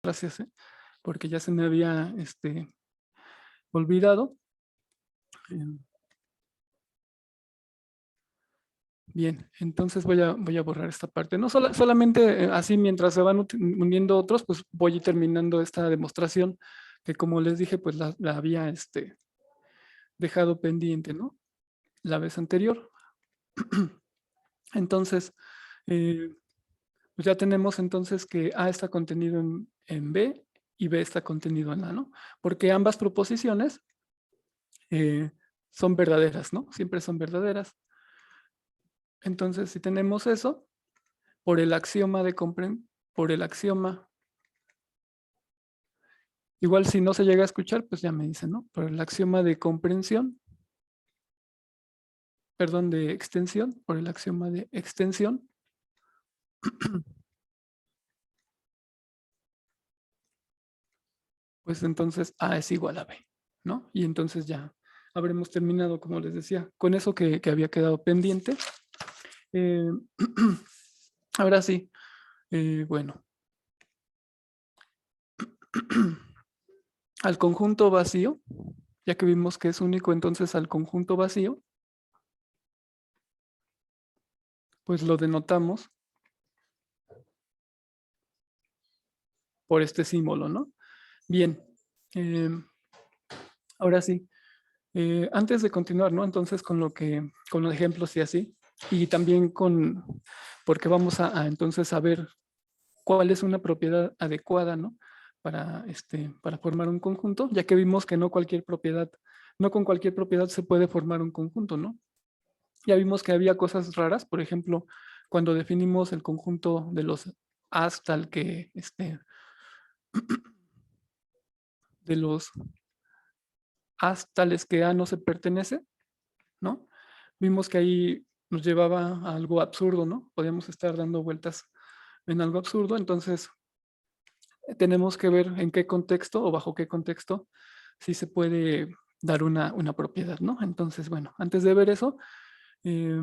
gracias, porque ya se me había olvidado. Bien, entonces voy a borrar esta parte. No solamente así, mientras se van uniendo otros, pues voy a ir terminando esta demostración que, como les dije, pues la había dejado pendiente, ¿no? La vez anterior. Entonces, pues ya tenemos entonces que A está contenido en B y B está contenido en A, ¿no? Porque ambas proposiciones son verdaderas, ¿no? Siempre son verdaderas. Entonces, si tenemos eso, por el axioma de por el axioma, igual si no se llega a escuchar, pues ya me dicen, ¿no? Por el axioma de comprensión, perdón, de extensión, por el axioma de extensión, pues entonces A es igual a B, ¿no? Y entonces ya habremos terminado, como les decía, con eso que había quedado pendiente. Ahora sí, bueno, al conjunto vacío, ya que vimos que es único, entonces al conjunto vacío, pues lo denotamos por este símbolo, ¿no? Bien, ahora sí, antes de continuar, ¿no? Entonces con con los ejemplos y así, y también porque vamos entonces a ver cuál es una propiedad adecuada, ¿no? Para formar un conjunto, ya que vimos que no con cualquier propiedad se puede formar un conjunto, ¿no? Ya vimos que había cosas raras, por ejemplo, cuando definimos el conjunto de los as tal que, de los as tales que A no se pertenece, ¿no? Vimos que ahí nos llevaba a algo absurdo, ¿no? Podíamos estar dando vueltas en algo absurdo, entonces tenemos que ver en qué contexto o bajo qué contexto sí se puede dar una propiedad, ¿no? Entonces, bueno, antes de ver eso, eh,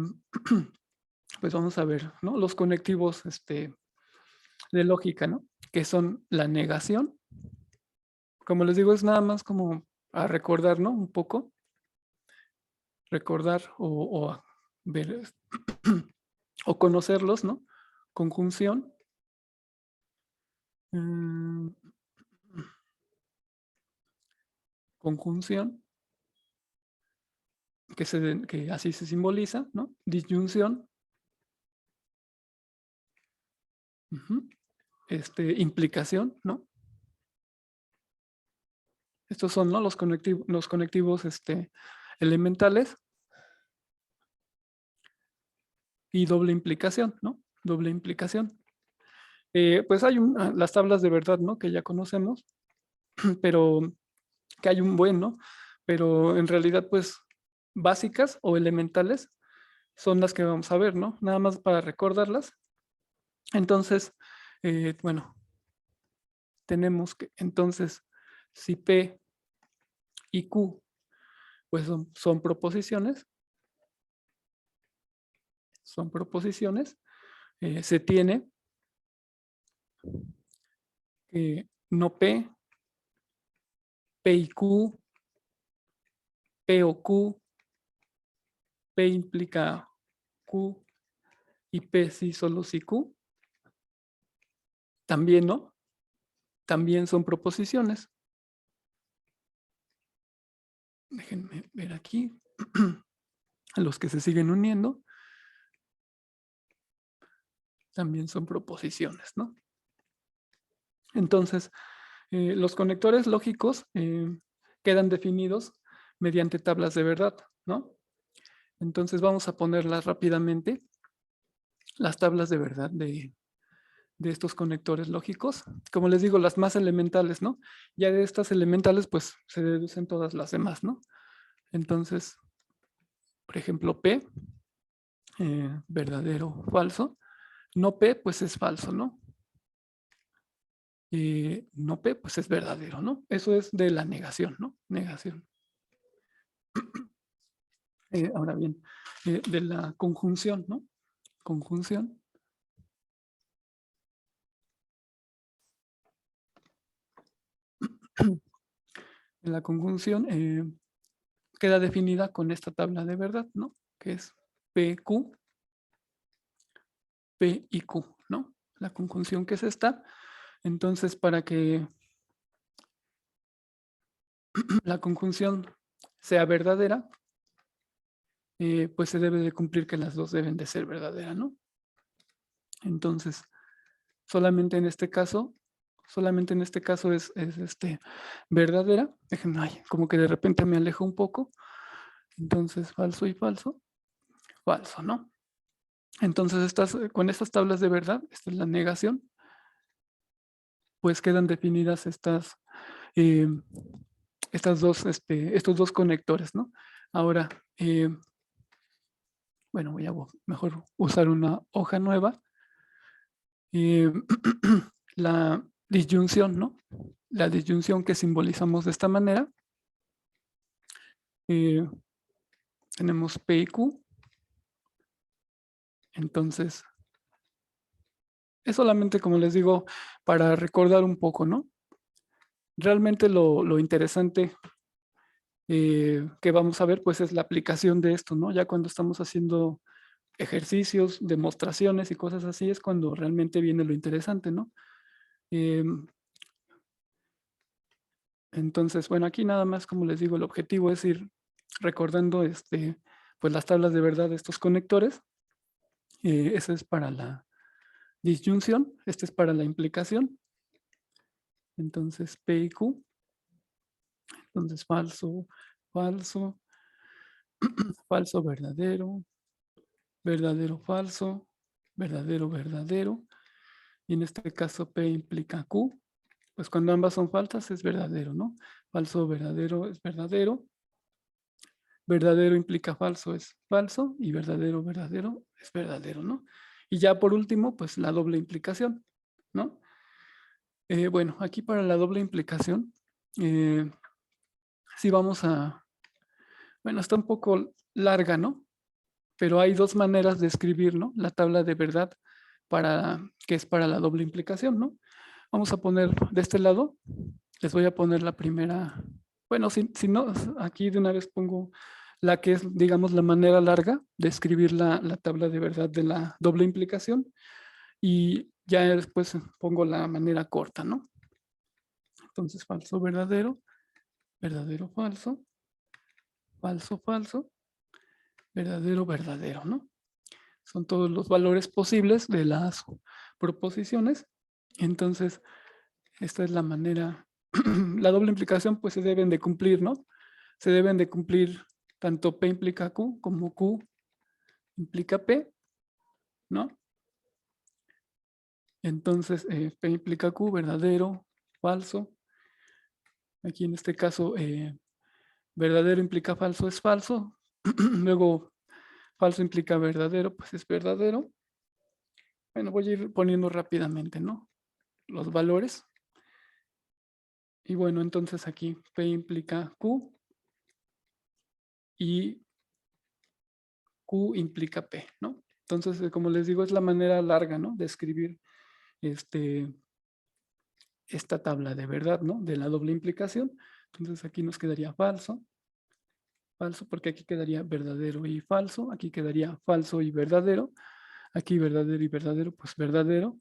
pues vamos a ver, ¿no? Los conectivos de lógica, ¿no? Que son la negación. Como les digo, es nada más como a recordar, ¿no? Un poco, recordar o a ver o conocerlos, ¿no? Conjunción. mm, Conjunción, que así se simboliza, ¿no? Disyunción. Ujú. Implicación, ¿no? Estos son, ¿no? Los conectivos elementales y doble implicación, ¿no? Doble implicación. Pues hay las tablas de verdad, ¿no? Que ya conocemos, pero que hay un buen, ¿no? Pero en realidad, pues, básicas o elementales son las que vamos a ver, ¿no? Nada más para recordarlas. Entonces, bueno, tenemos que, entonces, si P y Q, pues son proposiciones, se tiene que no P y Q, P o Q, P implica Q y P sí solo sí Q, también, ¿no? También son proposiciones. Déjenme ver aquí. A los que se siguen uniendo, también son proposiciones, ¿no? Entonces, los conectores lógicos quedan definidos mediante tablas de verdad, ¿no? Entonces vamos a ponerlas rápidamente, las tablas de verdad de estos conectores lógicos. Como les digo, las más elementales, ¿no? Ya de estas elementales, pues se deducen todas las demás, ¿no? Entonces, por ejemplo, P, verdadero o falso. No P, pues es falso, ¿no? No P, pues es verdadero, ¿no? Eso es de la negación, ¿no? Negación. Ahora bien, de la conjunción, ¿no? Conjunción. La conjunción queda definida con esta tabla de verdad, ¿no? Que es PQ, P y Q, ¿no? La conjunción que es esta. Entonces, para que la conjunción sea verdadera, pues se debe de cumplir que las dos deben de ser verdaderas, ¿no? Entonces, solamente en este caso es verdadera. Déjenme, ay, como que de repente me alejo un poco. Entonces, falso y falso, falso, ¿no? Entonces, con estas tablas de verdad, esta es la negación, pues quedan definidas eh, estos dos conectores, ¿no? Ahora, bueno, voy a mejor usar una hoja nueva. La disyunción, ¿no? La disyunción que simbolizamos de esta manera. Tenemos P y Q. Entonces, es solamente, como les digo, para recordar un poco, ¿no? Realmente lo interesante que vamos a ver, pues es la aplicación de esto, ¿no? Ya cuando estamos haciendo ejercicios, demostraciones y cosas así, es cuando realmente viene lo interesante, ¿no? Entonces, bueno, aquí nada más, como les digo, el objetivo es ir recordando pues las tablas de verdad de estos conectores. Ese es para la disyunción, este es para la implicación. Entonces, P y Q. Entonces, falso, falso, falso, verdadero, verdadero, falso, verdadero, verdadero. Y en este caso, P implica Q. Pues cuando ambas son falsas es verdadero, ¿no? Falso, verdadero es verdadero. Verdadero implica falso es falso y verdadero, verdadero es verdadero, ¿no? Y ya por último, pues la doble implicación, ¿no? Bueno, aquí para la doble implicación, sí vamos bueno, está un poco larga, ¿no? Pero hay dos maneras de escribir, ¿no? La tabla de verdad que es para la doble implicación, ¿no? Vamos a poner de este lado, les voy a poner la primera, bueno, si no, aquí de una vez pongo la que es, digamos, la manera larga de escribir la tabla de verdad de la doble implicación y ya después pongo la manera corta, ¿no? Entonces, falso, verdadero, verdadero, falso, falso, falso, verdadero, verdadero, ¿no? Son todos los valores posibles de las proposiciones. Entonces, esta es la manera, la doble implicación pues se deben de cumplir, ¿no? Se deben de cumplir tanto P implica Q como Q implica P, ¿no? Entonces, P implica Q, verdadero, falso. Aquí en este caso, verdadero implica falso, es falso. Luego, falso implica verdadero, pues es verdadero. Bueno, voy a ir poniendo rápidamente, ¿no? Los valores. Y bueno, entonces aquí P implica Q y Q implica P, ¿no? Entonces, como les digo, es la manera larga, ¿no? De escribir esta tabla de verdad, ¿no? De la doble implicación. Entonces aquí nos quedaría falso, falso, porque aquí quedaría verdadero y falso. Aquí quedaría falso y verdadero. Aquí verdadero y verdadero, pues verdadero.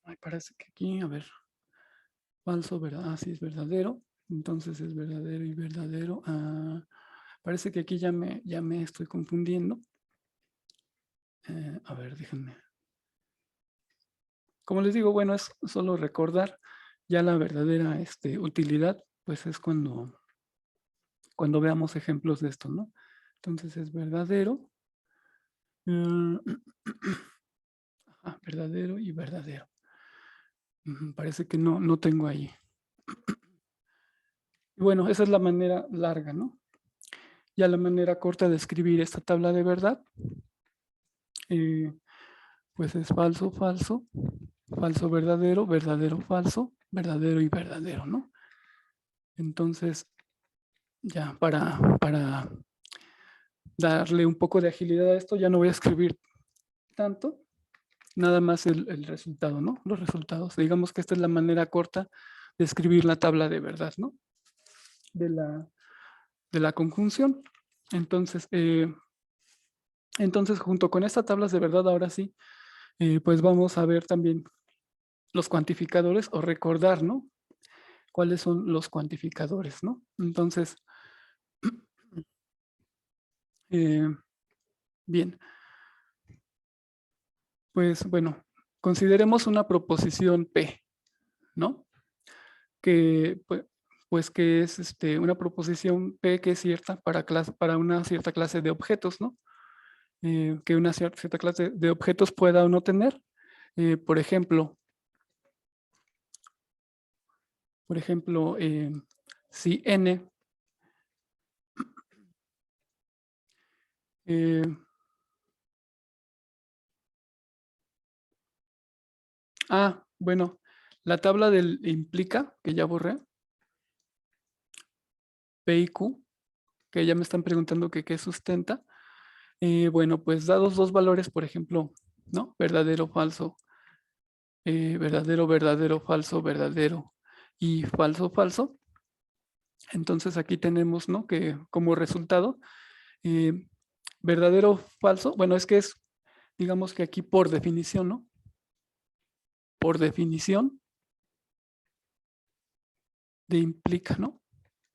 Ay, parece que aquí, a ver, falso, ¿verdad? Ah, sí, es verdadero. Entonces es verdadero y verdadero. Parece que aquí ya me estoy confundiendo. A ver, déjenme. Como les digo, bueno, es solo recordar ya la verdadera utilidad, pues es cuando veamos ejemplos de esto, ¿no? Entonces es verdadero, verdadero y verdadero. Parece que no tengo ahí. Y bueno, esa es la manera larga, ¿no? Ya la manera corta de escribir esta tabla de verdad, pues es falso, falso, falso, verdadero, verdadero, falso, verdadero y verdadero, ¿no? Entonces, ya para darle un poco de agilidad a esto, ya no voy a escribir tanto, nada más el resultado, ¿no? Los resultados. Digamos que esta es la manera corta de escribir la tabla de verdad, ¿no? De la conjunción. Entonces, junto con estas tablas de verdad, ahora sí, pues vamos a ver también los cuantificadores o recordar, ¿no? ¿Cuáles son los cuantificadores, ¿no? Entonces, bien, pues bueno, consideremos una proposición P, ¿no? Que pues que es una proposición P que es cierta para una cierta clase de objetos, ¿no? Que una cierta clase de objetos pueda o no tener. Por ejemplo, si n eh, bueno, la tabla del implica, que ya borré, P y Q, que ya me están preguntando que qué sustenta. Bueno, pues dados dos valores, por ejemplo, ¿no? Verdadero, falso, verdadero, verdadero, falso, verdadero y falso, falso. Entonces aquí tenemos, ¿no? Que como resultado, eh, verdadero, falso, bueno, es que es, digamos que aquí por definición, ¿no? Por definición de implica, ¿no?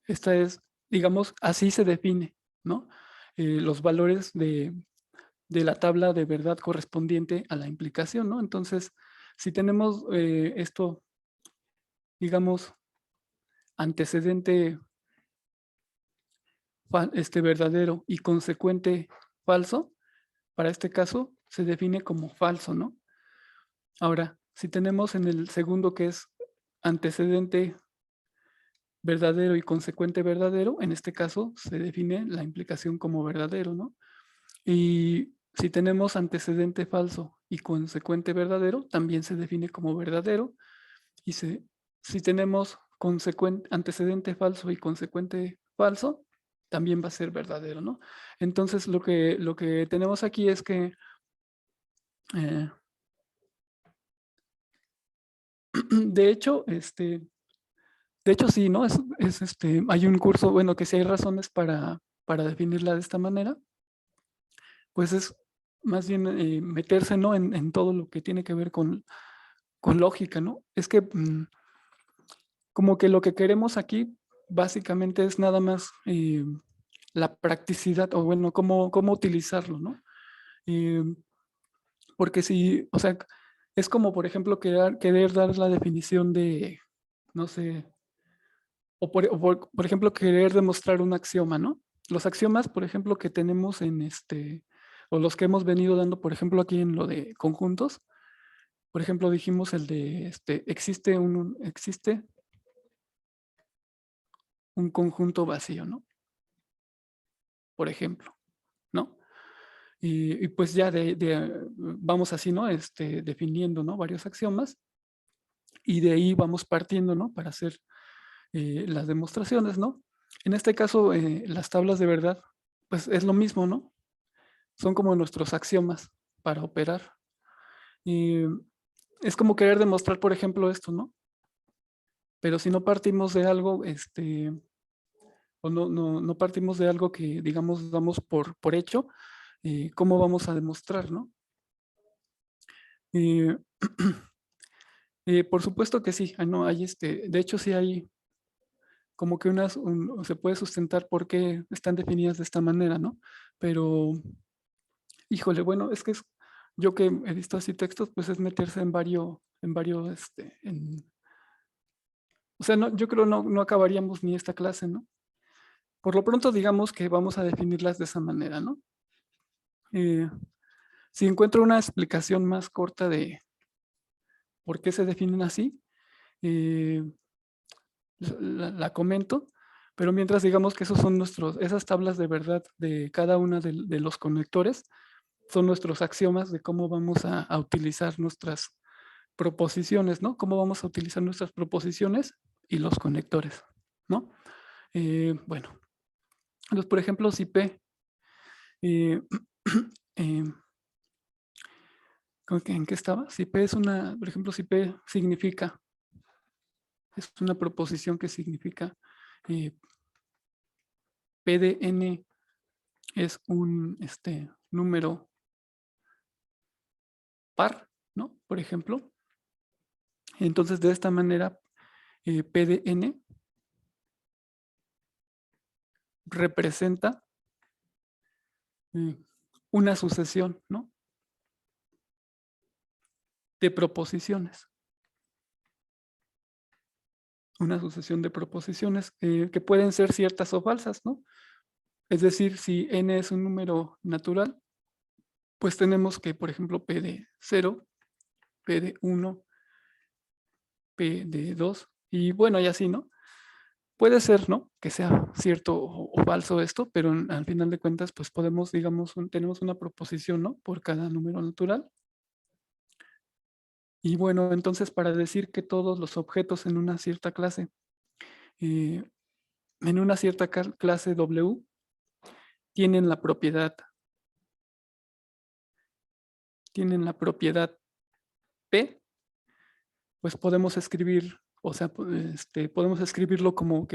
Esta es, digamos, así se define, ¿no? Los valores de la tabla de verdad correspondiente a la implicación, ¿no? Entonces, si tenemos esto, digamos, antecedente verdadero y consecuente falso, para este caso se define como falso, ¿no? Ahora, si tenemos en el segundo que es antecedente verdadero y consecuente verdadero, en este caso se define la implicación como verdadero, ¿no? Y si tenemos antecedente falso y consecuente verdadero, también se define como verdadero. Y si tenemos antecedente falso y consecuente falso, también va a ser verdadero, ¿no? Entonces, lo que tenemos aquí es que, eh, de hecho, sí, ¿no? Hay un curso, bueno, que si hay razones para definirla de esta manera, pues es más bien meterse, ¿no? En todo lo que tiene que ver con lógica, ¿no? Es que como que lo que queremos aquí básicamente es nada más la practicidad o bueno, cómo utilizarlo, ¿no? Eh, porque si, o sea, es como por ejemplo querer dar la definición de, no sé, por ejemplo querer demostrar un axioma, ¿no? Los axiomas, por ejemplo, que tenemos o los que hemos venido dando, por ejemplo, aquí en lo de conjuntos, por ejemplo, dijimos el de, existe un conjunto vacío, ¿no? Por ejemplo, ¿no? Y pues ya vamos así, ¿no? Definiendo, ¿no? Varios axiomas y de ahí vamos partiendo, ¿no? Para hacer las demostraciones, ¿no? En este caso, las tablas de verdad, pues es lo mismo, ¿no? Son como nuestros axiomas para operar. Y es como querer demostrar, por ejemplo, esto, ¿no? Pero si no partimos de algo, o no partimos de algo que, digamos, damos por hecho, ¿cómo vamos a demostrar, no? Eh, por supuesto que sí, no, hay de hecho sí hay como que se puede sustentar por qué están definidas de esta manera, ¿no? Pero, híjole, bueno, es que yo que he visto así textos, pues es meterse o sea, no, yo creo no acabaríamos ni esta clase, ¿no? Por lo pronto digamos que vamos a definirlas de esa manera, ¿no? Eh, si encuentro una explicación más corta de por qué se definen así, eh, la comento, pero mientras digamos que esos son esas tablas de verdad de cada una de los conectores, son nuestros axiomas de cómo vamos a utilizar nuestras proposiciones, ¿no? Cómo vamos a utilizar nuestras proposiciones y los conectores, ¿no? Bueno, entonces, por ejemplo, si P eh, eh, ¿en qué estaba? Si P es una, por ejemplo, si P significa, es una proposición que significa eh, P de n es un número par, ¿no? Por ejemplo. Entonces, de esta manera, P de n representa una sucesión, ¿no? De proposiciones. Una sucesión de proposiciones que pueden ser ciertas o falsas, ¿no? Es decir, si n es un número natural, pues tenemos que, por ejemplo, P de 0, P de 1, P de 2, y bueno, y así, ¿no? Puede ser, ¿no? Que sea cierto o falso esto, pero al final de cuentas, pues podemos, digamos, tenemos una proposición, ¿no? Por cada número natural. Y bueno, entonces para decir que todos los objetos en una cierta clase, clase W, tienen la propiedad P, pues podemos escribir, o sea, podemos escribirlo como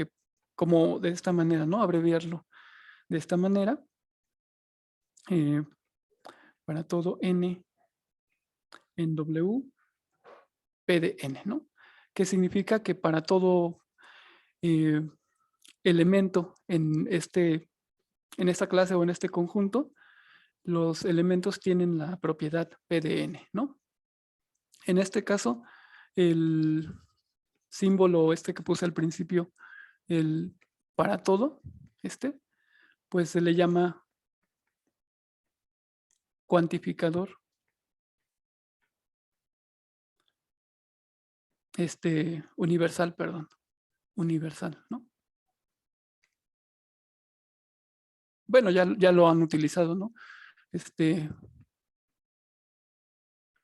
de esta manera, ¿no? Abreviarlo de esta manera, eh, para todo n en W, P de n, ¿no? Que significa que para todo eh, elemento en esta clase o en este conjunto, los elementos tienen la propiedad P de n, ¿no? En este caso, el símbolo que puse al principio, el para todo, pues se le llama cuantificador universal, perdón, universal, ¿no? Bueno, ya lo han utilizado, ¿no?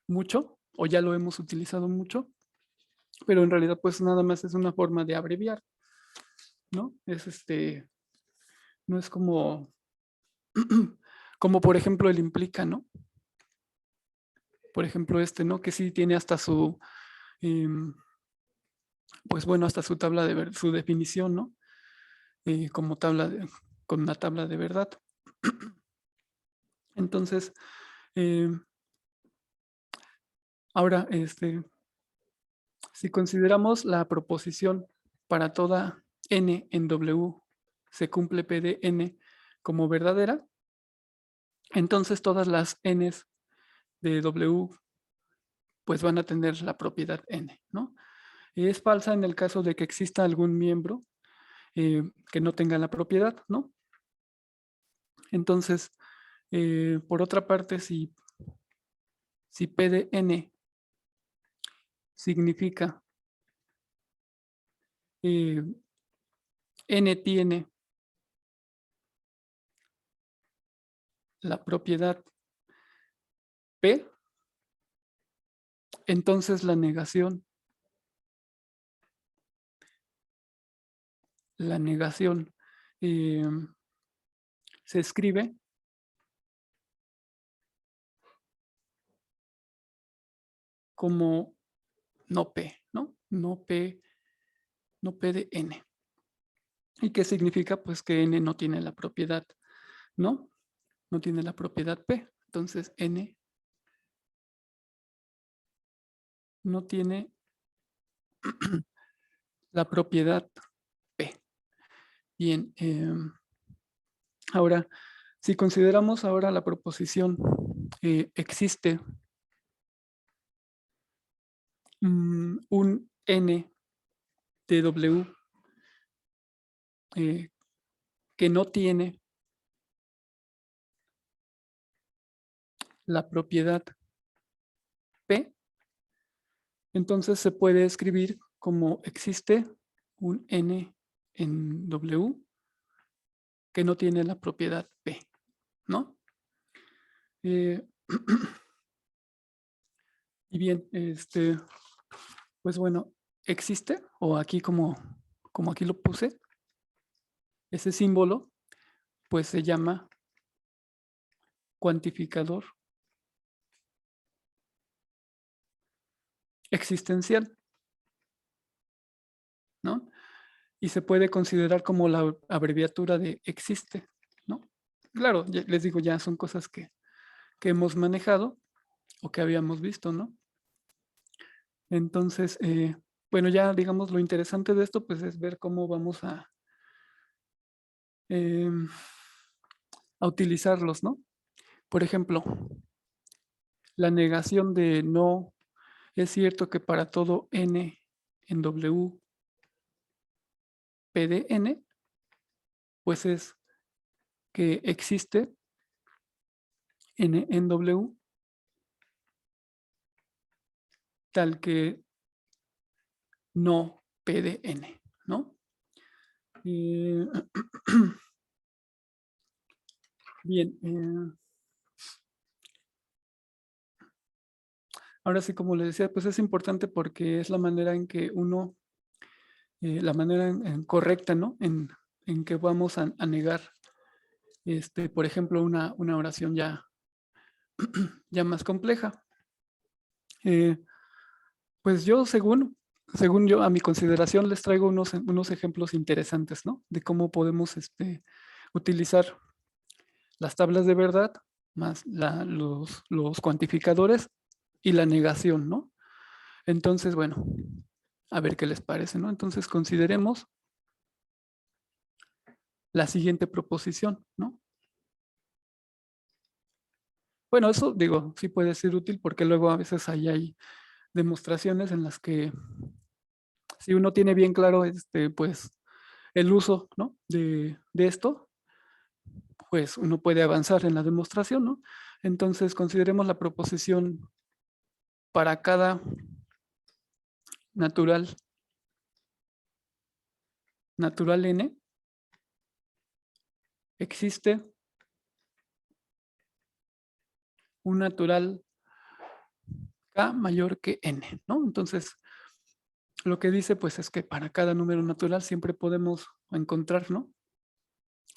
Mucho, o ya lo hemos utilizado mucho, pero en realidad pues nada más es una forma de abreviar, ¿no? No es como, como por ejemplo el implica, ¿no? Por ejemplo ¿no? Que sí tiene hasta su, pues bueno, hasta su tabla su definición, ¿no? Como con una tabla de verdad. Entonces, ahora, si consideramos la proposición para toda n en W se cumple P de n como verdadera, entonces todas las n's de W pues van a tener la propiedad n, ¿no? Y es falsa en el caso de que exista algún miembro que no tenga la propiedad, ¿no? Entonces, por otra parte, si P de n significa n tiene la propiedad P, entonces la negación se escribe como no P, ¿no? No P de n. ¿Y qué significa? Pues que n no tiene la propiedad, ¿no? No tiene la propiedad P. Entonces n no tiene la propiedad P. Bien, ahora, si consideramos ahora la proposición existe un n de W que no tiene la propiedad P, entonces se puede escribir como existe un n en W que no tiene la propiedad P, ¿no? Y bien, pues bueno, existe, o aquí como aquí lo puse, ese símbolo, pues se llama cuantificador existencial, ¿no? Y se puede considerar como la abreviatura de existe, ¿no? Claro, les digo, ya son cosas que hemos manejado o que habíamos visto, ¿no? Entonces, bueno, ya digamos lo interesante de esto, pues es ver cómo vamos em, a utilizarlos, ¿no? Por ejemplo, la negación de no es cierto que para todo n en W P de n, pues es que existe n en W tal que no P de n, ¿no? Bien, ahora sí, como les decía, pues es importante porque es la manera en que uno, la manera correcta, ¿no? En que vamos a negar, por ejemplo, una oración ya, ya más compleja. Pues yo, según yo, a mi consideración, les traigo unos ejemplos interesantes, ¿no? De cómo podemos utilizar las tablas de verdad más los cuantificadores y la negación, ¿no? Entonces, bueno, a ver qué les parece, ¿no? Entonces, consideremos la siguiente proposición, ¿no? Bueno, eso digo, sí puede ser útil porque luego a veces ahí hay demostraciones en las que si uno tiene bien claro pues el uso, ¿no? de esto, pues uno puede avanzar en la demostración, ¿no? Entonces consideremos la proposición para cada natural n existe un natural k mayor que n, ¿no? Entonces, lo que dice pues es que para cada número natural siempre podemos encontrar, ¿no?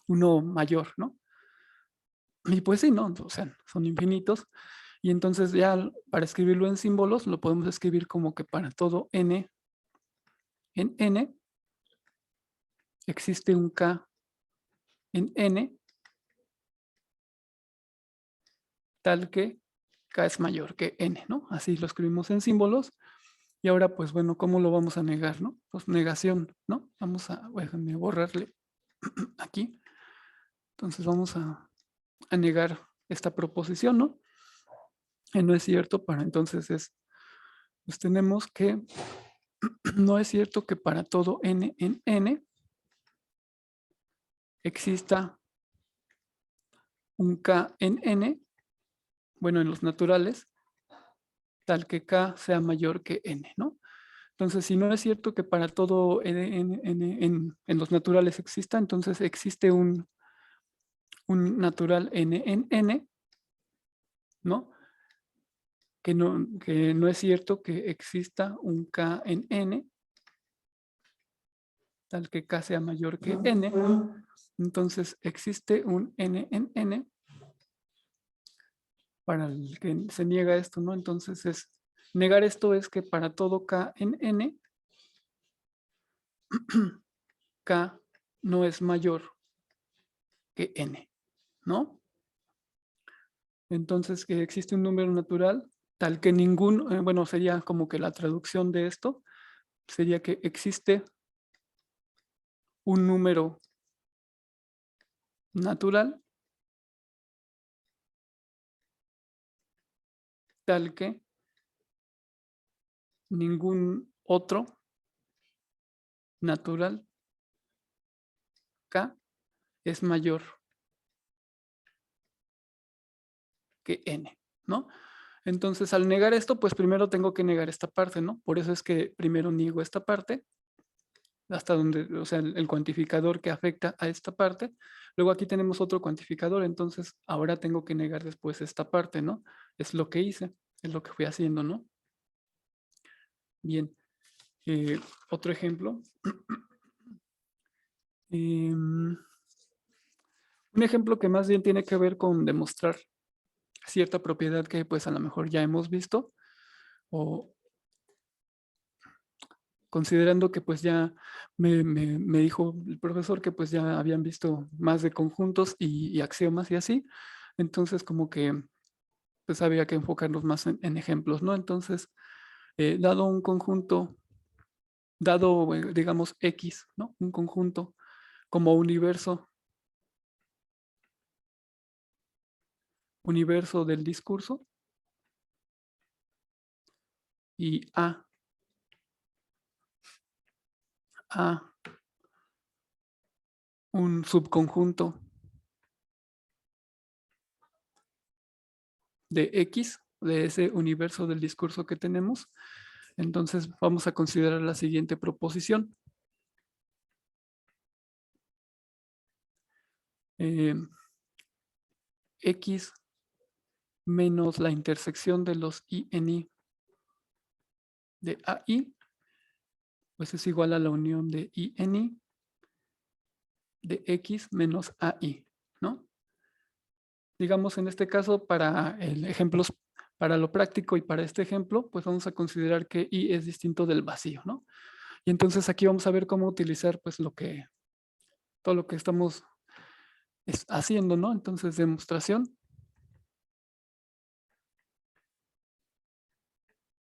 Uno mayor, ¿no? Y pues sí, ¿no? O sea, son infinitos. Y entonces ya para escribirlo en símbolos lo podemos escribir como que para todo n en n existe un k en n tal que k es mayor que n, ¿no? Así lo escribimos en símbolos. Y ahora, pues bueno, ¿cómo lo vamos a negar, no? Pues negación, ¿no? Vamos a, déjenme borrarle aquí. Entonces vamos a negar esta proposición, ¿no? No es cierto para entonces pues tenemos que no es cierto que para todo n en n exista un k en n, bueno, en los naturales, tal que k sea mayor que n, ¿no? Entonces, si no es cierto que para todo en los naturales exista, entonces existe un natural n en n, ¿no? Que no es cierto que exista un k en n, tal que k sea mayor que n. Entonces, existe un n en n para el que se niega esto, ¿no? Entonces, negar esto es que para todo k en n, k no es mayor que n, ¿no? Entonces, que existe un número natural tal que ningún, bueno, sería como que la traducción de esto sería que existe un número natural tal que ningún otro natural k es mayor que n, ¿no? Entonces, al negar esto, pues primero tengo que negar esta parte, ¿no? Por eso es que primero niego esta parte, hasta donde, o sea, el cuantificador que afecta a esta parte. Luego aquí tenemos otro cuantificador, entonces ahora tengo que negar después esta parte, ¿no? Es lo que hice, es lo que fui haciendo, ¿no? Bien, otro ejemplo. Un ejemplo que más bien tiene que ver con demostrar cierta propiedad que pues a lo mejor ya hemos visto, o considerando que pues ya me dijo el profesor que pues ya habían visto más de conjuntos y axiomas y así, entonces como que pues había que enfocarnos más en ejemplos, ¿no? Entonces, dado un conjunto, dado, digamos, X, ¿no? Un conjunto como universo del discurso, y A un subconjunto de X, de ese universo del discurso que tenemos, entonces vamos a considerar la siguiente proposición. X menos la intersección de los INI de AI, pues es igual a la unión de INI de X menos AI, ¿no? Digamos, en este caso, para el ejemplo, para lo práctico y para este ejemplo, pues vamos a considerar que I es distinto del vacío, ¿no? Y entonces aquí vamos a ver cómo utilizar pues todo lo que estamos haciendo, ¿no? Entonces, demostración.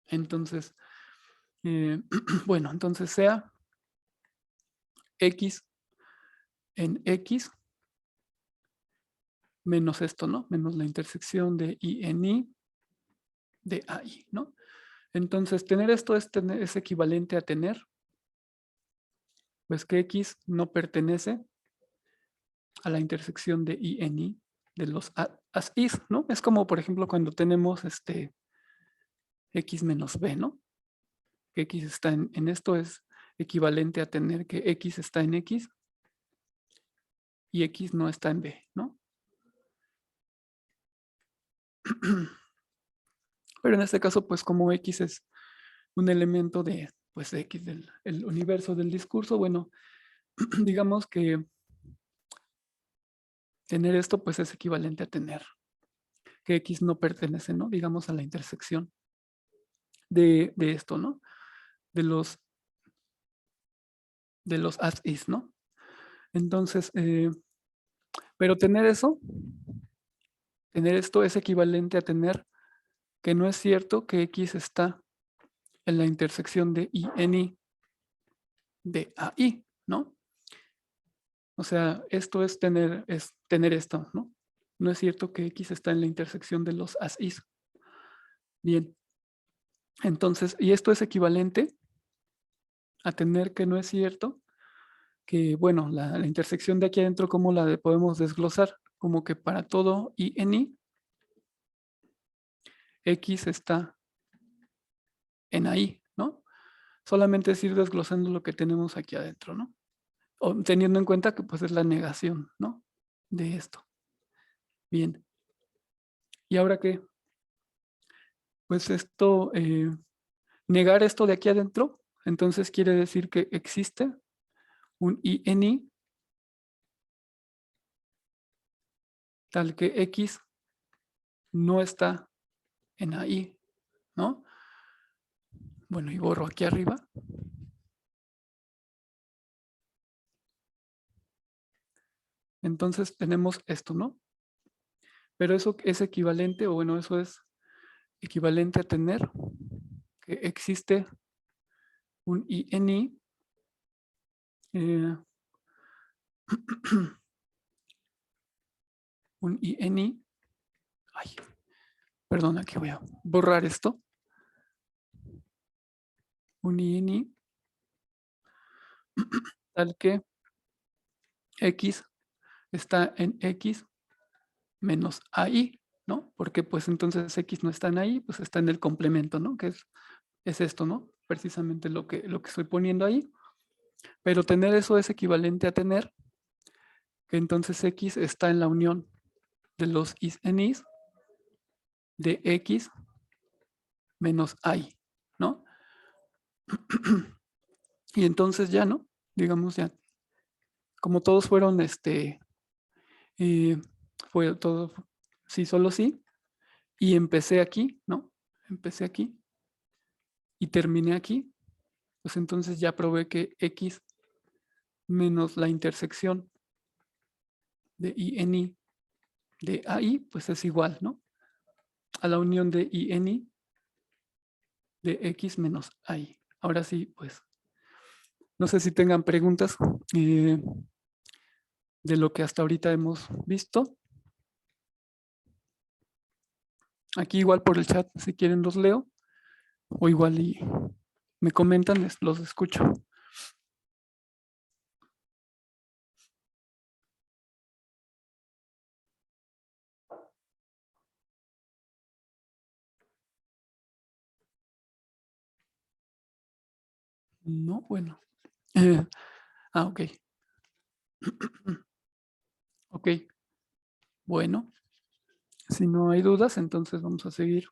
Entonces, bueno, entonces sea X en X menos esto, ¿no? Menos la intersección de I en I de AI, ¿no? Entonces, tener esto es equivalente a tener, pues que X no pertenece a la intersección de I en I de los as-is, ¿no? Es como, por ejemplo, cuando tenemos X menos B, ¿no? Que X está en esto es equivalente a tener que X está en X y X no está en B, ¿no? Pero en este caso, pues como X es un elemento de, pues, de X del el universo del discurso, bueno, digamos que tener esto, pues es equivalente a tener que X no pertenece, ¿no? Digamos a la intersección de esto, ¿no? De los as-is, ¿no? Entonces, pero tener esto es equivalente a tener que no es cierto que X está en la intersección de I en I de AI, ¿no? O sea, esto es tener esto, ¿no? No es cierto que X está en la intersección de los as-is. Bien. Entonces, y esto es equivalente a tener que no es cierto que, bueno, la intersección de aquí adentro, ¿cómo la podemos desglosar? Como que para todo I en I, X está en ahí, ¿no? Solamente es ir desglosando lo que tenemos aquí adentro, ¿no? O teniendo en cuenta que pues es la negación, ¿no? De esto. Bien. ¿Y ahora qué? Pues esto, negar esto de aquí adentro, entonces quiere decir que existe un INI tal que X no está en ahí, ¿no? Bueno, y borro aquí arriba. Entonces tenemos esto, ¿no? Pero eso es equivalente, o bueno, eso es equivalente a tener que existe un INI un INI. Ay, perdón, aquí voy a borrar esto. Un INI tal que X está en X menos AI, ¿no? Porque pues entonces X no está en ahí, pues está en el complemento, ¿no? Que es esto, ¿no? Precisamente lo que estoy poniendo ahí. Pero tener eso es equivalente a tener que entonces X está en la unión de los is en is de X menos I, ¿no? Y entonces ya, ¿no? Digamos ya, como todos fueron, fue todo sí, solo sí, y empecé aquí, ¿no? Empecé aquí y terminé aquí, pues entonces ya probé que X menos la intersección de INI de AI, pues es igual, ¿no? A la unión de INI de X menos AI. Ahora sí, pues, no sé si tengan preguntas de lo que hasta ahorita hemos visto. Aquí igual por el chat, si quieren los leo, o igual y me comentan, los escucho. No, bueno. Ok. Ok. Bueno, si no hay dudas, entonces vamos a seguir.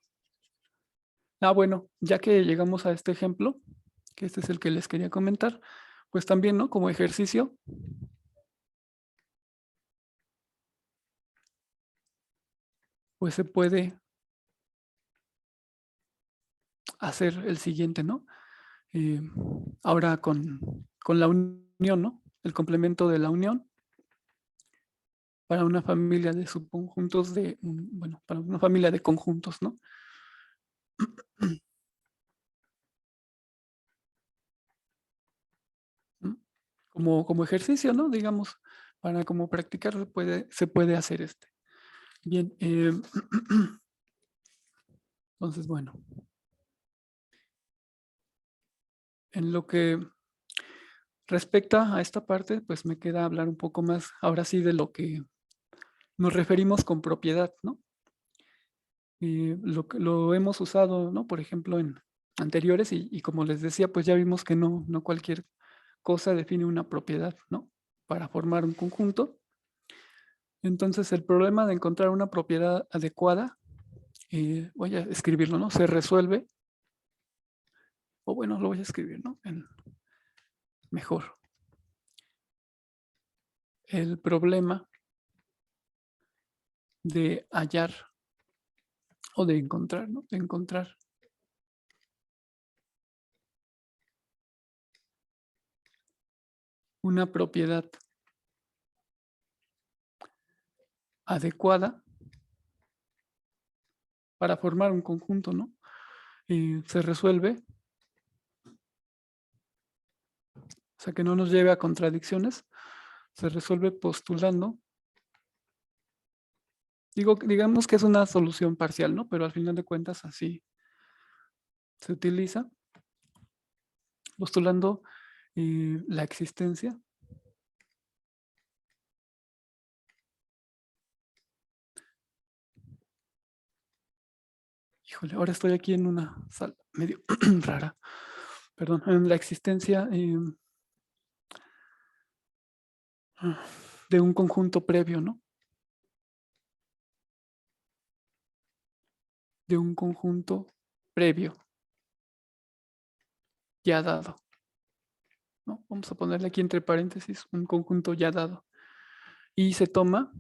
Bueno, ya que llegamos a este ejemplo, que este es el que les quería comentar, pues también, ¿no? Como ejercicio, pues se puede hacer el siguiente, ¿no? Eh, ahora con la unión, ¿no? El complemento de la unión para una familia de subconjuntos bueno, para una familia de conjuntos, ¿no? ¿Mm? Como ejercicio, ¿no? Digamos, para como practicar se puede hacer este. Bien, entonces, bueno, en lo que respecta a esta parte, pues me queda hablar un poco más, ahora sí, de lo que nos referimos con propiedad, ¿no? Lo hemos usado, ¿no? Por ejemplo, en anteriores y como les decía, pues ya vimos que no cualquier cosa define una propiedad, ¿no? Para formar un conjunto. Entonces, el problema de encontrar una propiedad adecuada, voy a escribirlo, ¿no? Se resuelve, o bueno, lo voy a escribir, ¿no? Mejor. El problema de hallar o de encontrar, ¿no? De encontrar una propiedad adecuada para formar un conjunto, ¿no? Se resuelve, o sea, que no nos lleve a contradicciones, se resuelve postulando. Digamos que es una solución parcial, ¿no? Pero al final de cuentas así se utiliza, postulando la existencia. Híjole, ahora estoy aquí en una sala medio rara. Perdón, en la existencia de un conjunto previo, ¿no? De un conjunto previo ya dado, ¿no? Vamos a ponerle aquí entre paréntesis un conjunto ya dado. Y se toma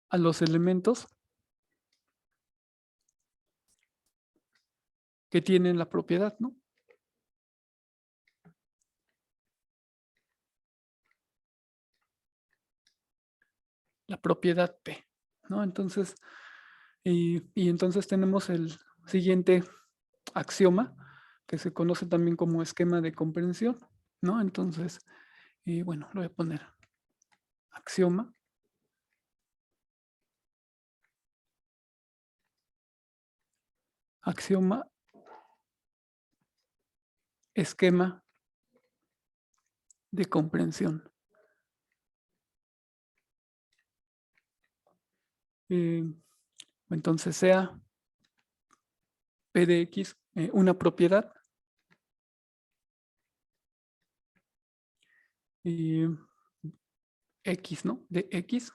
a los elementos que tienen la propiedad, ¿no? La propiedad P, ¿no? Entonces, y entonces tenemos el siguiente axioma, que se conoce también como esquema de comprensión, ¿no? Entonces, bueno, lo voy a poner axioma. Axioma, esquema de comprensión. Entonces sea P de X una propiedad X, ¿no? De X.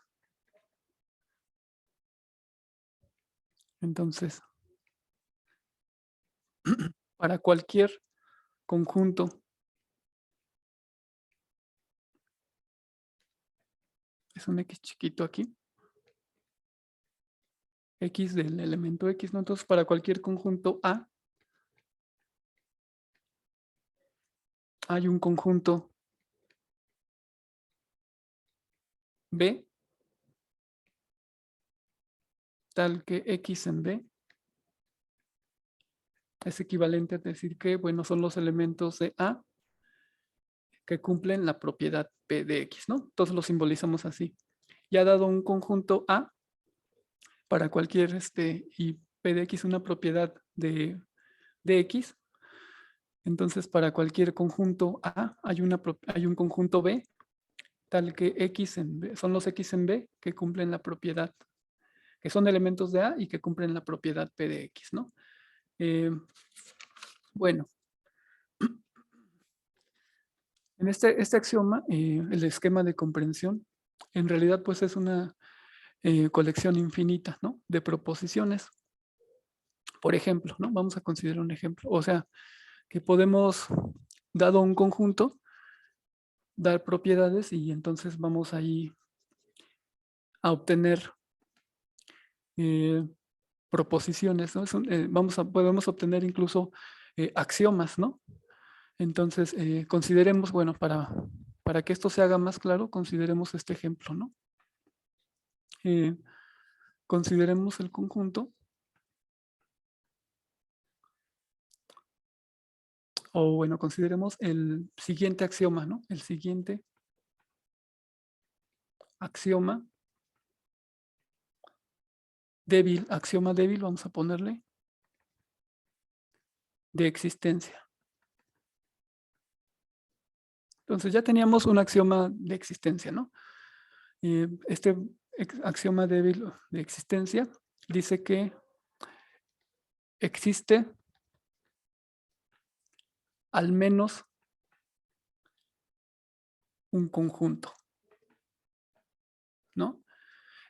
Entonces, para cualquier conjunto, es un X chiquito aquí, X del elemento X, ¿no? Entonces, para cualquier conjunto A, hay un conjunto B, tal que X en B es equivalente a decir que, bueno, son los elementos de A que cumplen la propiedad P de X, ¿no? Entonces lo simbolizamos así. Ya dado un conjunto A, para cualquier, y P de X una propiedad de X, entonces para cualquier conjunto A hay un conjunto B, tal que X en B, son los X en B que cumplen la propiedad, que son elementos de A y que cumplen la propiedad P de X, ¿no? Bueno, en este axioma, el esquema de comprensión, en realidad pues es una colección infinita, ¿no? De proposiciones. Por ejemplo, ¿no? Vamos a considerar un ejemplo. O sea, que podemos, dado un conjunto, dar propiedades y entonces vamos ahí a obtener proposiciones, ¿no? Podemos obtener incluso axiomas, ¿no? Entonces, consideremos, bueno, para que esto se haga más claro, consideremos este ejemplo, ¿no? Consideremos el conjunto, o bueno, consideremos el siguiente axioma, ¿no? El siguiente axioma débil, axioma débil, vamos a ponerle, de existencia. Entonces ya teníamos un axioma de existencia, ¿no? Este axioma débil de existencia dice que existe al menos un conjunto, ¿no?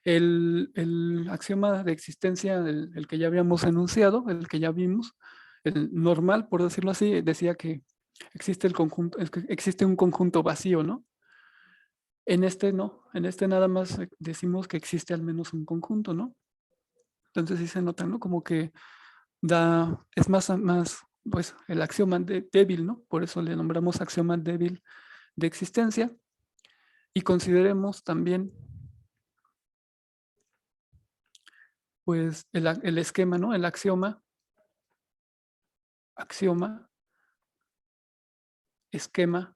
El axioma de existencia, el que ya habíamos enunciado, el que ya vimos, el normal, por decirlo así, decía que existe el conjunto, es que existe un conjunto vacío, ¿no? En este no, en este nada más decimos que existe al menos un conjunto, ¿no? Entonces sí se nota, ¿no? Como que es más, pues el axioma débil, ¿no? Por eso le nombramos axioma débil de existencia. Y consideremos también, pues, el esquema, ¿no? El axioma, esquema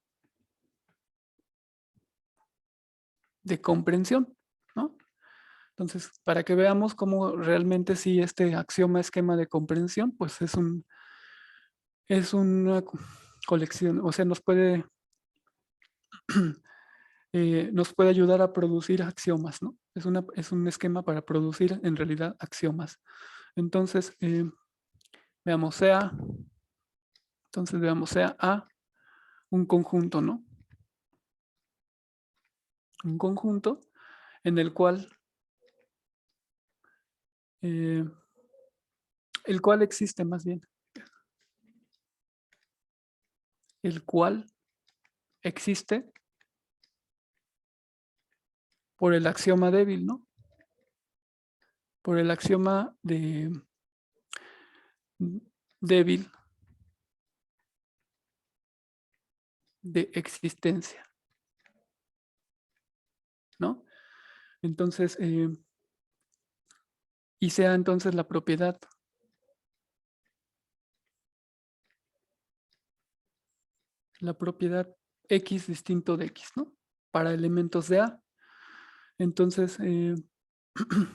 de comprensión, ¿no? Entonces, para que veamos cómo realmente sí este axioma esquema de comprensión, pues es una colección, o sea, nos puede ayudar a producir axiomas, ¿no? Es un esquema para producir en realidad axiomas. Entonces, veamos, sea A un conjunto, ¿no? Un conjunto en eh, el cual existe más bien, el cual existe por el axioma débil, ¿no? Por el axioma débil de existencia, ¿no? Entonces, y sea entonces la propiedad X distinto de X, ¿no? Para elementos de A. Entonces,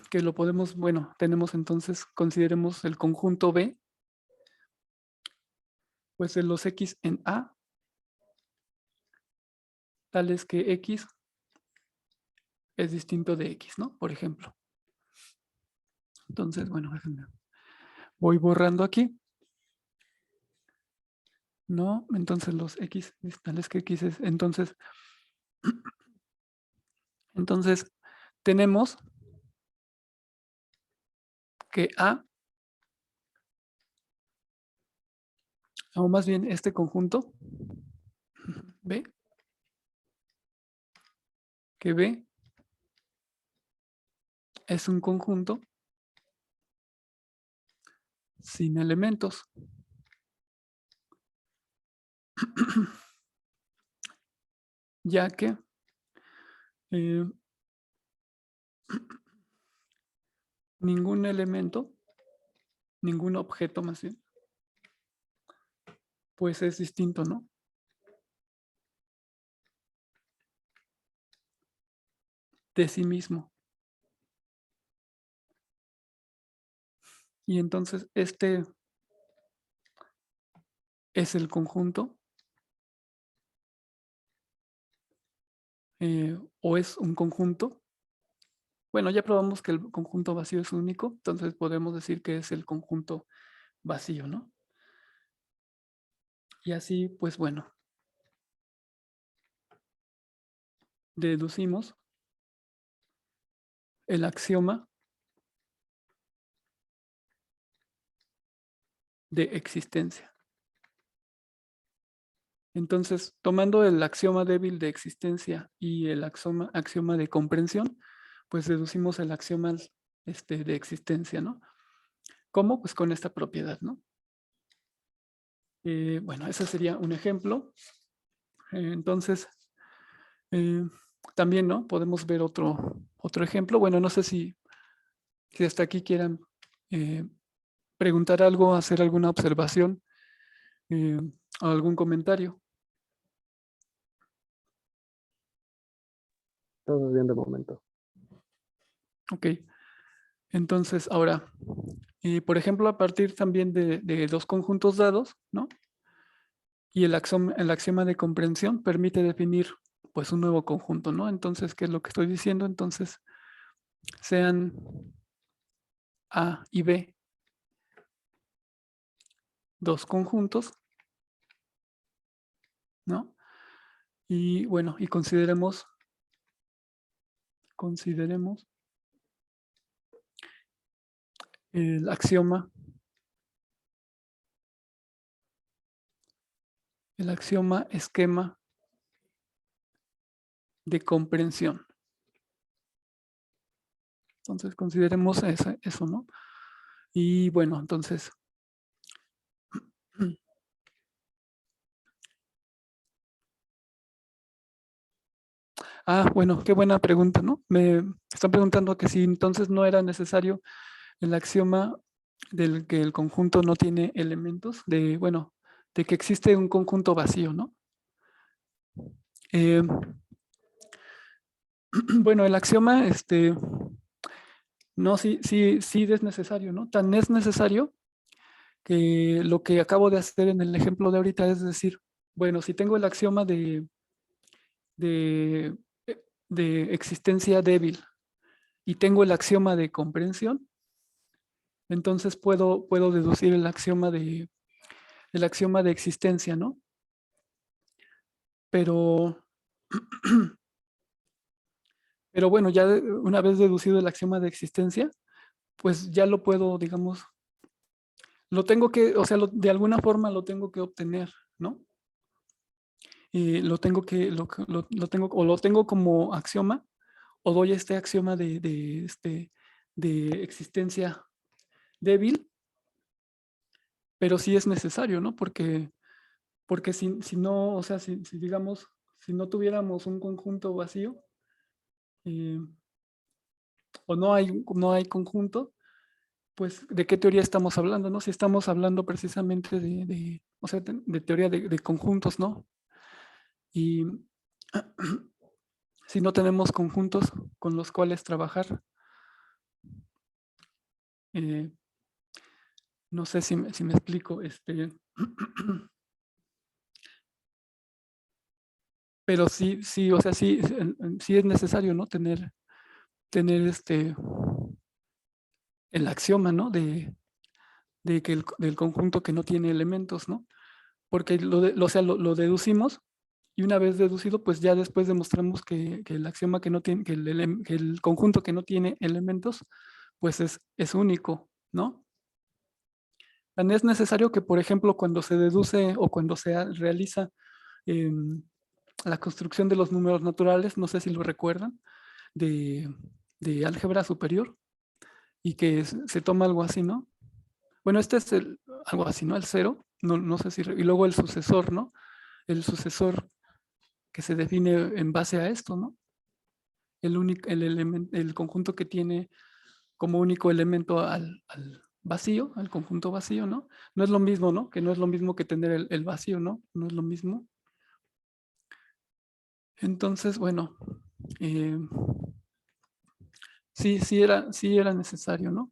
que lo podemos, bueno, tenemos entonces, consideremos el conjunto B, pues de los X en A, tales que X es distinto de X, ¿no? Por ejemplo. Entonces, bueno, déjenme. Voy borrando aquí. ¿No? Entonces los X, tales que X es, entonces tenemos que A, o más bien este conjunto, B, que B es un conjunto sin elementos. Ya que ningún elemento, ningún objeto más bien, pues es distinto, ¿no? De sí mismo. Y entonces este es el conjunto, o es un conjunto. Bueno, ya probamos que el conjunto vacío es único, entonces podemos decir que es el conjunto vacío, ¿no? Y así, pues bueno, deducimos el axioma de existencia. Entonces, tomando el axioma débil de existencia y el axioma de comprensión, pues deducimos el axioma de existencia, ¿no? ¿Cómo? Pues con esta propiedad, ¿no? Bueno, ese sería un ejemplo. Entonces, también, ¿no? Podemos ver otro ejemplo. Bueno, no sé si hasta aquí quieran preguntar algo, hacer alguna observación o algún comentario. Todo bien de momento. Ok. Entonces, ahora, por ejemplo, a partir también de dos conjuntos dados, ¿no? Y el axioma de comprensión permite definir, pues, un nuevo conjunto, ¿no? Entonces, ¿qué es lo que estoy diciendo? Entonces, sean A y B dos conjuntos, ¿no? Y bueno, y consideremos el axioma esquema de comprensión. Entonces consideremos eso, ¿no? Y bueno, entonces, bueno, qué buena pregunta, ¿no? Me están preguntando que si entonces no era necesario el axioma del que el conjunto no tiene elementos, bueno, de que existe un conjunto vacío, ¿no? Bueno, el axioma, no, sí es necesario, ¿no? Tan es necesario que lo que acabo de hacer en el ejemplo de ahorita es decir, bueno, si tengo el axioma de, de existencia débil y tengo el axioma de comprensión, entonces puedo deducir el axioma de existencia, ¿no? Pero, pero bueno, ya una vez deducido el axioma de existencia, pues ya lo puedo, digamos, lo tengo que, o sea, de alguna forma lo tengo que obtener, ¿no? Y lo tengo como axioma, o doy este axioma de existencia débil, pero sí es necesario, ¿no? Porque si no, o sea, si digamos, si no tuviéramos un conjunto vacío, o no hay conjunto, pues, ¿de qué teoría estamos hablando, no? Si estamos hablando precisamente o sea, de teoría de conjuntos, ¿no? Y si no tenemos conjuntos con los cuales trabajar, eh, no sé si me explico, pero sí, o sea, sí es necesario, ¿no? Tener el axioma, ¿no? De que del conjunto que no tiene elementos, ¿no? Porque o sea, lo deducimos y una vez deducido, pues ya después demostramos que el axioma que no tiene, que el conjunto que no tiene elementos, pues es único, ¿no? Tan es necesario que, por ejemplo, cuando se deduce o cuando se realiza la construcción de los números naturales, no sé si lo recuerdan, de álgebra superior, y que se toma algo así, ¿no? Bueno, este es algo así, ¿no? El cero, no sé si, y luego el sucesor, ¿no? El sucesor que se define en base a esto, ¿no? El conjunto que tiene como único elemento al vacío, al conjunto vacío, ¿no? No es lo mismo, ¿no? Que no es lo mismo que tener el vacío, ¿no? No es lo mismo. Entonces, bueno, eh, sí era necesario, ¿no?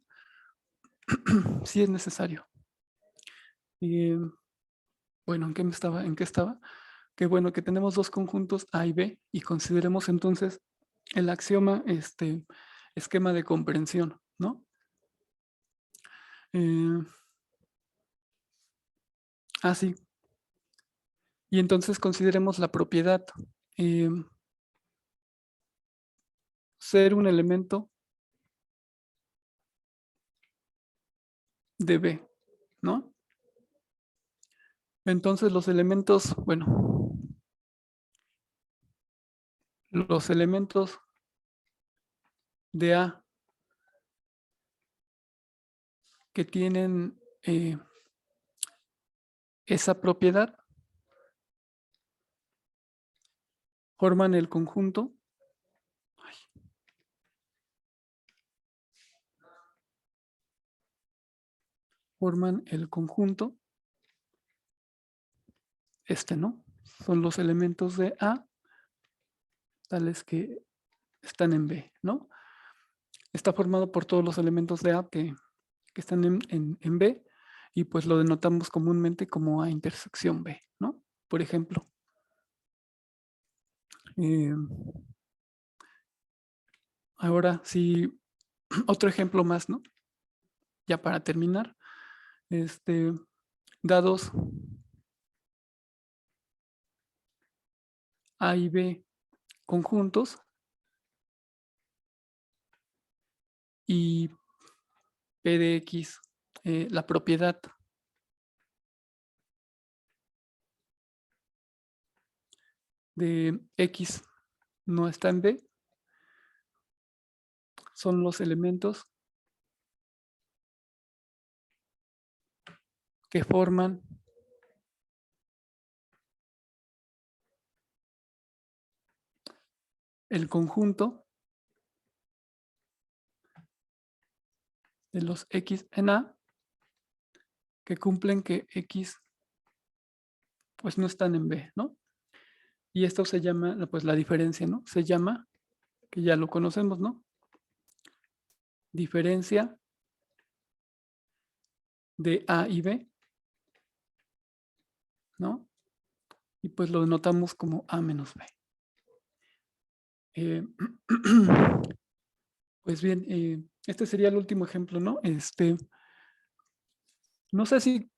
Sí es necesario. Y bueno, ¿en qué estaba? Que bueno, que tenemos dos conjuntos A y B y consideremos entonces el axioma, esquema de comprensión, ¿no? Eh, sí. Y entonces consideremos la propiedad. eh, Ser un elemento de B, ¿no? Entonces los elementos, bueno, los elementos de A que tienen esa propiedad forman el conjunto ¿no? Son los elementos de A tales que están en B, ¿no? Está formado por todos los elementos de A que están en B y pues lo denotamos comúnmente como A intersección B, ¿no? Por ejemplo. Eh, Ahora sí, otro ejemplo más, ¿no? Ya para terminar, dados A y B conjuntos y P de X, la propiedad de X no está en B, son los elementos que forman el conjunto de los X en A que cumplen que X pues no están en B, ¿no? Y esto se llama, pues la diferencia, ¿no? Se llama, que ya lo conocemos, ¿no? Diferencia de A y B, ¿no? Y pues lo notamos como A menos B. Eh, pues bien, este sería el último ejemplo, ¿no? No sé si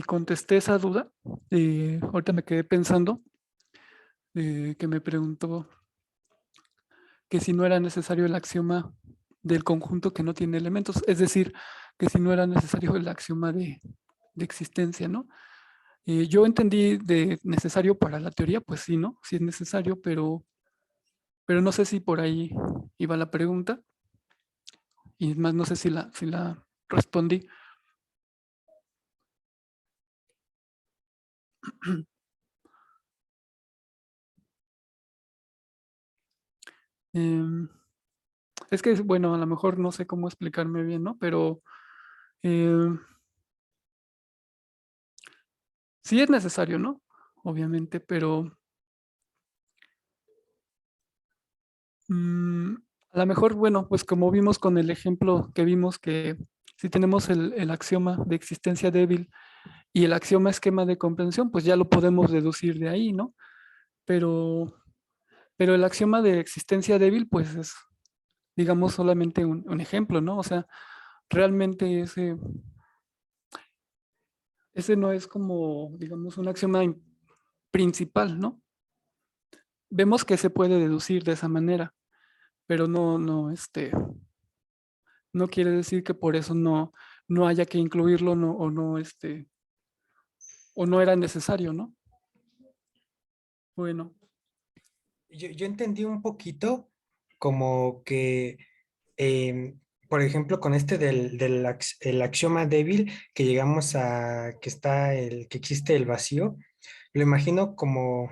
contesté esa duda. Ahorita me quedé pensando que me preguntó que si no era necesario el axioma del conjunto que no tiene elementos, es decir, que si no era necesario el axioma de existencia, ¿no? Yo entendí de necesario para la teoría, pues sí, ¿no? Sí es necesario, pero no sé si por ahí iba la pregunta y más no sé si la respondí. Em, es que, bueno, a lo mejor no sé cómo explicarme bien, ¿no? Pero em, sí es necesario, ¿no? Obviamente, pero mm, a lo mejor, bueno, pues como vimos con el ejemplo que vimos que si tenemos el axioma de existencia débil y el axioma esquema de comprensión, pues ya lo podemos deducir de ahí, ¿no? Pero, pero el axioma de existencia débil, pues es, digamos, solamente un ejemplo, ¿no? O sea, realmente ese no es como, digamos, un axioma principal, ¿no? Vemos que se puede deducir de esa manera, pero no quiere decir que por eso no haya que incluirlo o no era necesario, ¿no? Bueno, Yo entendí un poquito como que em, por ejemplo, con este el axioma débil, que llegamos a que está que existe el vacío, lo imagino como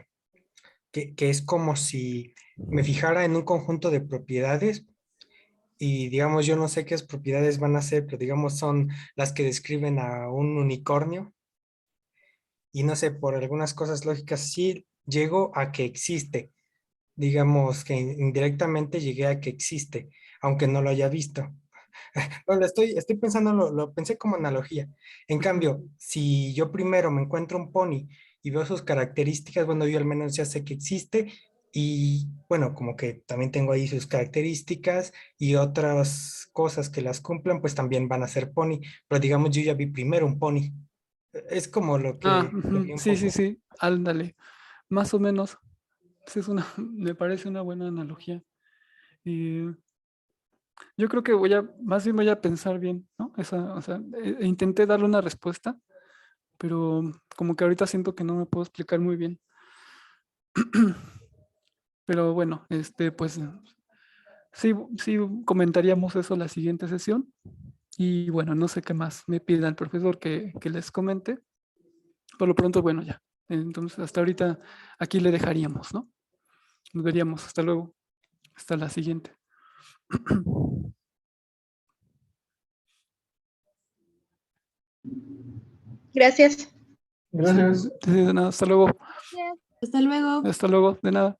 que es como si me fijara en un conjunto de propiedades y digamos, yo no sé qué propiedades van a ser, pero digamos son las que describen a un unicornio y no sé, por algunas cosas lógicas sí llego a que existe. Digamos que indirectamente llegué a que existe, aunque no lo haya visto. Bueno, estoy pensando, lo pensé como analogía. En Ujú. cambio, si yo primero me encuentro un pony y veo sus características, bueno, yo al menos ya sé que existe y bueno, como que también tengo ahí sus características y otras cosas que las cumplan, pues también van a ser pony, pero digamos, yo ya vi primero un pony. Es como lo Ujú. vi un Sí, sí, poco. sí, ándale, más o menos. Sí, me parece una buena analogía. Y yo creo que más bien voy a pensar bien, ¿no? O sea, intenté darle una respuesta, pero como que ahorita siento que no me puedo explicar muy bien. Pero bueno, pues sí, sí comentaríamos eso la siguiente sesión. Y bueno, no sé qué más me pida el profesor que les comente. Por lo pronto, bueno, ya. Entonces, hasta ahorita aquí le dejaríamos, ¿no? Nos veríamos. Hasta luego. Hasta la siguiente. Gracias. Sí, Gracias. de nada, hasta luego. Hasta luego. Hasta luego, de nada.